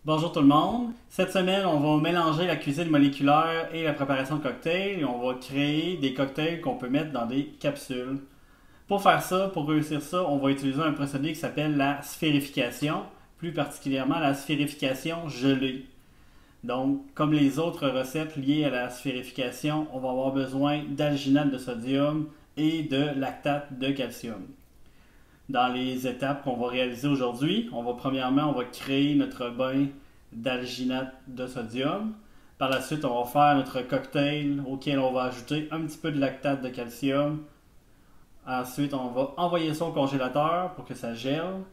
Bonjour tout le monde. Cette semaine, on va mélanger la cuisine moléculaire et la préparation de cocktails et on va créer des cocktails qu'on peut mettre dans des capsules. Pour faire ça, pour réussir ça, on va utiliser un procédé qui s'appelle la sphérification, plus particulièrement la sphérification gelée. Donc, comme les autres recettes liées à la sphérification, on va avoir besoin d'alginate de sodium et de lactate de calcium. Dans les étapes qu'on va réaliser aujourd'hui, on va créer notre bain d'alginate de sodium. Par la suite, on va faire notre cocktail auquel on va ajouter un petit peu de lactate de calcium. Ensuite, on va envoyer ça au congélateur pour que ça gèle.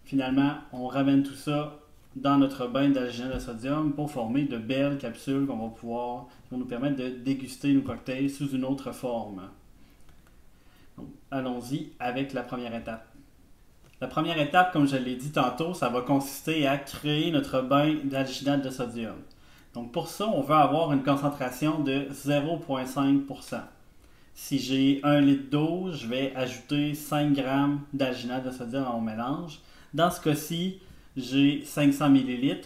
Finalement, on ramène tout ça dans notre bain d'alginate de sodium pour former de belles capsules qui vont nous permettre de déguster nos cocktails sous une autre forme. Donc, allons-y avec la première étape. La première étape, comme je l'ai dit tantôt, ça va consister à créer notre bain d'alginate de sodium. Donc pour ça, on veut avoir une concentration de 0,5%. Si j'ai 1 litre d'eau, je vais ajouter 5 g d'alginate de sodium à mon mélange. Dans ce cas-ci, j'ai 500 ml,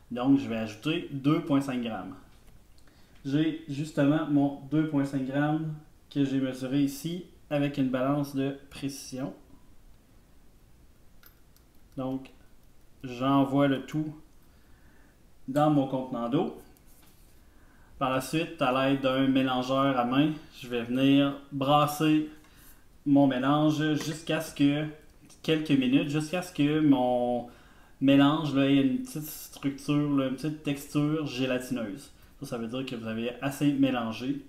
donc je vais ajouter 2,5 g. J'ai justement mon 2,5 g que j'ai mesuré ici avec une balance de précision. Donc, j'envoie le tout dans mon contenant d'eau. Par la suite, à l'aide d'un mélangeur à main, je vais venir brasser mon mélange jusqu'à ce que, quelques minutes, jusqu'à ce que mon mélange là, ait une petite structure, là, une petite texture gélatineuse. Ça veut dire que vous avez assez mélangé.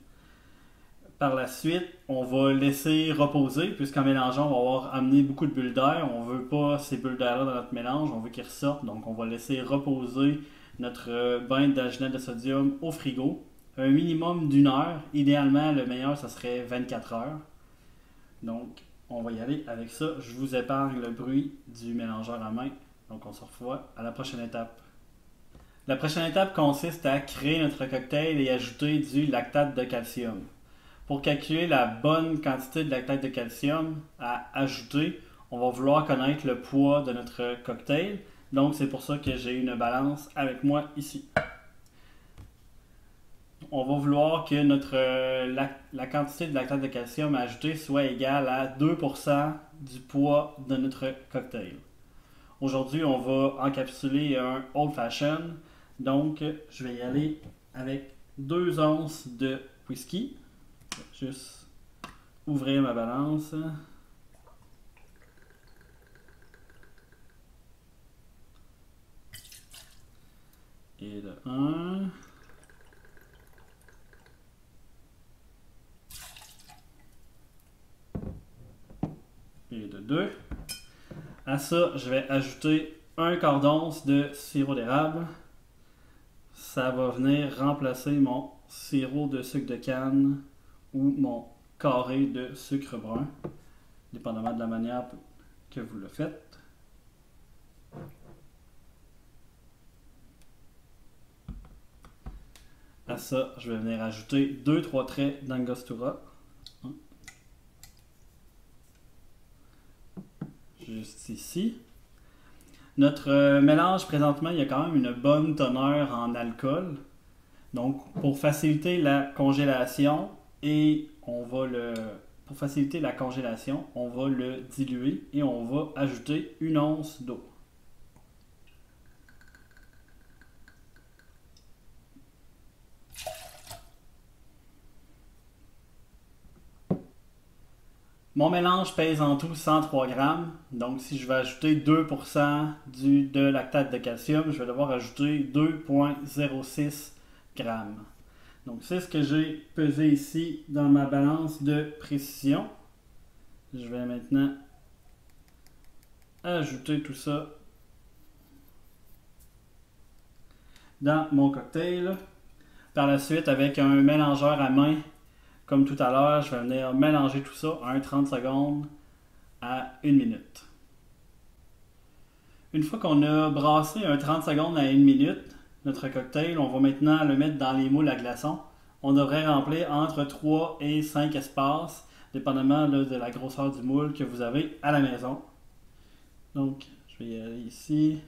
Par la suite, on va laisser reposer, puisqu'en mélangeant, on va avoir amené beaucoup de bulles d'air. On ne veut pas ces bulles d'air-là dans notre mélange, on veut qu'ils ressortent. Donc, on va laisser reposer notre bain d'alginate de sodium au frigo. Un minimum d'1 heure. Idéalement, le meilleur, ça serait 24 heures. Donc, on va y aller avec ça. Je vous épargne le bruit du mélangeur à main. Donc, on se revoit à la prochaine étape. La prochaine étape consiste à créer notre cocktail et ajouter du lactate de calcium. Pour calculer la bonne quantité de lactate de calcium à ajouter, on va vouloir connaître le poids de notre cocktail. Donc, c'est pour ça que j'ai une balance avec moi ici. On va vouloir que la quantité de lactate de calcium à ajouter soit égale à 2% du poids de notre cocktail. Aujourd'hui, on va encapsuler un Old Fashion. Donc, je vais y aller avec 2 onces de whisky. Juste ouvrir ma balance. Et de 1. Et de 2. À ça, je vais ajouter un quart d'once de sirop d'érable. Ça va venir remplacer mon sirop de sucre de canne ou mon carré de sucre brun, dépendamment de la manière que vous le faites. À ça, je vais venir ajouter 2-3 traits d'angostura. Juste ici. Notre mélange, présentement, il y a quand même une bonne teneur en alcool. Donc, pour faciliter la congélation, pour faciliter la congélation, on va le diluer et on va ajouter 1 once d'eau. Mon mélange pèse en tout 103 grammes. Donc, si je vais ajouter 2% de lactate de calcium, je vais devoir ajouter 2,06 grammes. Donc, c'est ce que j'ai pesé ici dans ma balance de précision. Je vais maintenant ajouter tout ça dans mon cocktail. Par la suite, avec un mélangeur à main, comme tout à l'heure, je vais venir mélanger tout ça à 30 secondes à 1 minute. Une fois qu'on a brassé 30 secondes à 1 minute, notre cocktail, on va maintenant le mettre dans les moules à glaçons. On devrait remplir entre 3 et 5 espaces, dépendamment là, de la grosseur du moule que vous avez à la maison. Donc, je vais y aller ici.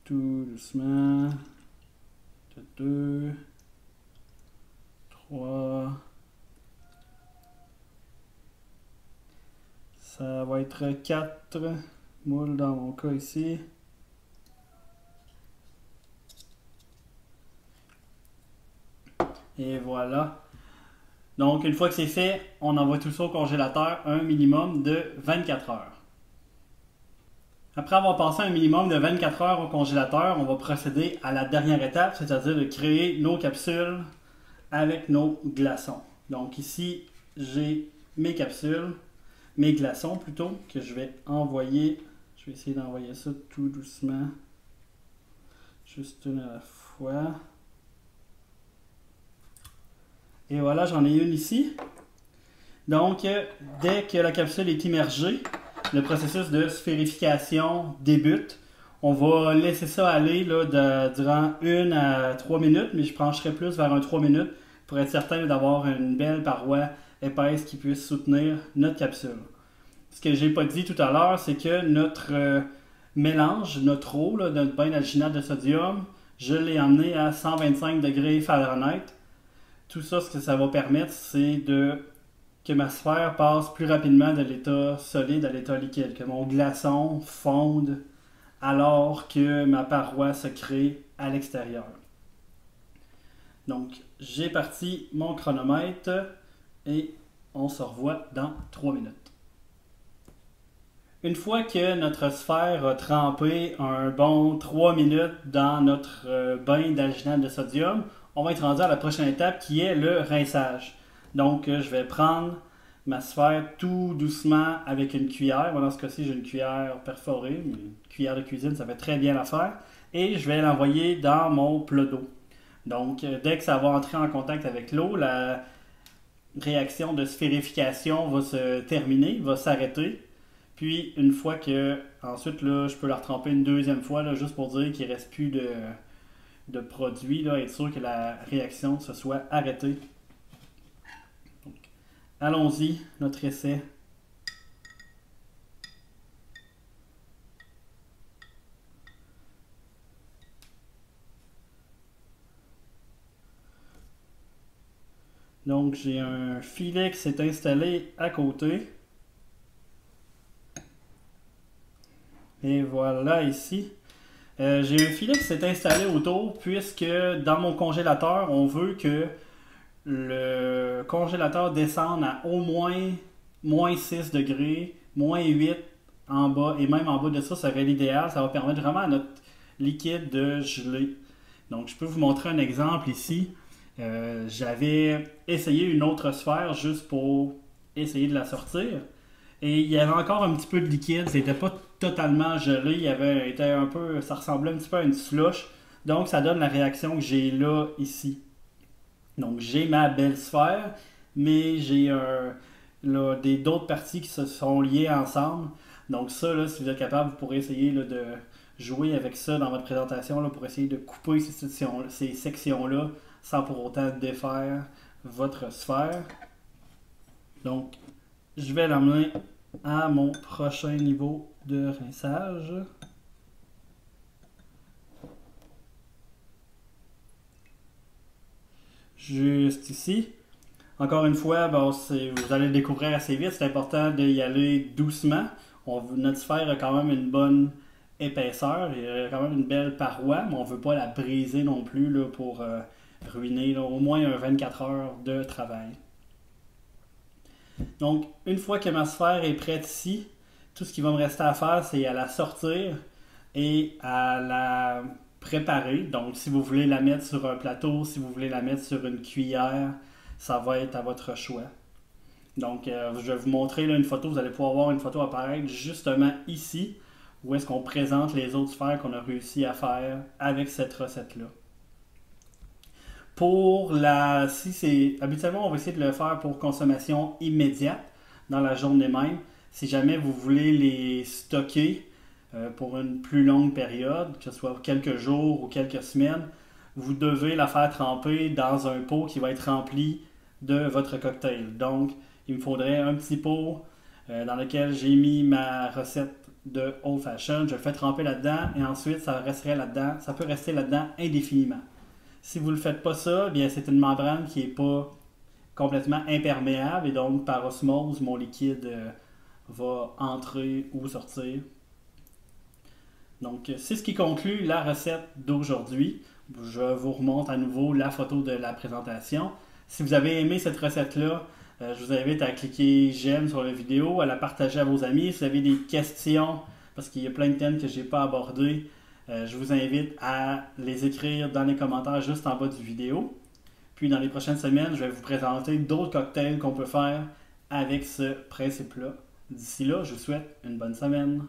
tout doucement. 2, 3. Ça va être 4 moules dans mon cas ici. Et voilà. Donc, une fois que c'est fait, on envoie tout ça au congélateur un minimum de 24 heures. Après avoir passé un minimum de 24 heures au congélateur, on va procéder à la dernière étape, c'est-à-dire de créer nos capsules avec nos glaçons. Donc ici, j'ai mes capsules, mes glaçons plutôt, que je vais envoyer. Je vais essayer d'envoyer ça tout doucement. Juste une à la fois. Et voilà, j'en ai une ici. Donc, dès que la capsule est immergée, le processus de sphérification débute. On va laisser ça aller là, durant 1 à 3 minutes, mais je pencherai plus vers un 3 minutes pour être certain d'avoir une belle paroi épaisse qui puisse soutenir notre capsule. Ce que j'ai pas dit tout à l'heure, c'est que notre mélange, notre eau, là, notre bain d'alginate de sodium, je l'ai emmené à 125 degrés Fahrenheit. Tout ça, ce que ça va permettre, c'est que ma sphère passe plus rapidement de l'état solide à l'état liquide, que mon glaçon fonde alors que ma paroi se crée à l'extérieur. Donc, j'ai parti mon chronomètre et on se revoit dans 3 minutes. Une fois que notre sphère a trempé un bon 3 minutes dans notre bain d'alginate de sodium, on va être rendu à la prochaine étape qui est le rinçage. Donc, je vais prendre ma sphère tout doucement avec une cuillère. Moi, dans ce cas-ci, j'ai une cuillère perforée, mais une cuillère de cuisine, ça fait très bien l'affaire. Et je vais l'envoyer dans mon plat d'eau. Donc, dès que ça va entrer en contact avec l'eau, la réaction de sphérification va se terminer, va s'arrêter. Puis, une fois que, ensuite, là, je peux la retremper une deuxième fois, là, juste pour dire qu'il ne reste plus de produit, là, être sûr que la réaction se soit arrêtée. Donc, allons-y, notre essai. Donc, j'ai un filet qui s'est installé à côté. Et voilà ici. J'ai un filet qui s'est installé autour puisque dans mon congélateur, on veut que le congélateur descende à au moins moins 6 degrés, moins 8 en bas, et même en bas de ça, ça serait l'idéal. Ça va permettre vraiment à notre liquide de geler. Donc, je peux vous montrer un exemple ici. J'avais essayé une autre sphère juste pour essayer de la sortir. Et il y avait encore un petit peu de liquide, c'était pas totalement gelé, ça ressemblait un petit peu à une slush. Donc ça donne la réaction que j'ai là, ici. Donc j'ai ma belle sphère, mais j'ai d'autres parties qui se sont liées ensemble. Donc ça, là, si vous êtes capable, vous pourrez essayer là, de jouer avec ça dans votre présentation là, pour essayer de couper ces sections-là sans pour autant défaire votre sphère. Donc, je vais l'amener à mon prochain niveau de rinçage. Juste ici. Encore une fois, vous allez le découvrir assez vite. C'est important d'y aller doucement. Notre sphère a quand même une bonne épaisseur. Il y a quand même une belle paroi, mais on ne veut pas la briser non plus là, pour ruiner là, au moins 24 heures de travail. Donc, une fois que ma sphère est prête ici, tout ce qui va me rester à faire, c'est à la sortir et à la préparer. Donc, si vous voulez la mettre sur un plateau, si vous voulez la mettre sur une cuillère, ça va être à votre choix. Donc, je vais vous montrer là, une photo. Vous allez pouvoir voir une photo apparaître justement ici, où est-ce qu'on présente les autres sphères qu'on a réussi à faire avec cette recette-là. Habituellement, on va essayer de le faire pour consommation immédiate dans la journée même. Si jamais vous voulez les stocker pour une plus longue période, que ce soit quelques jours ou quelques semaines, vous devez la faire tremper dans un pot qui va être rempli de votre cocktail. Donc, il me faudrait un petit pot dans lequel j'ai mis ma recette de Old Fashion. Je le fais tremper là-dedans et ensuite ça resterait là-dedans. Ça peut rester là-dedans indéfiniment. Si vous ne le faites pas ça, bien c'est une membrane qui n'est pas complètement imperméable et donc par osmose, mon liquide va entrer ou sortir. Donc c'est ce qui conclut la recette d'aujourd'hui. Je vous remonte à nouveau la photo de la présentation. Si vous avez aimé cette recette-là, je vous invite à cliquer j'aime sur la vidéo, à la partager à vos amis. Si vous avez des questions, parce qu'il y a plein de thèmes que je n'ai pas abordés, je vous invite à les écrire dans les commentaires juste en bas du vidéo. Puis dans les prochaines semaines, je vais vous présenter d'autres cocktails qu'on peut faire avec ce principe-là. D'ici là, je vous souhaite une bonne semaine.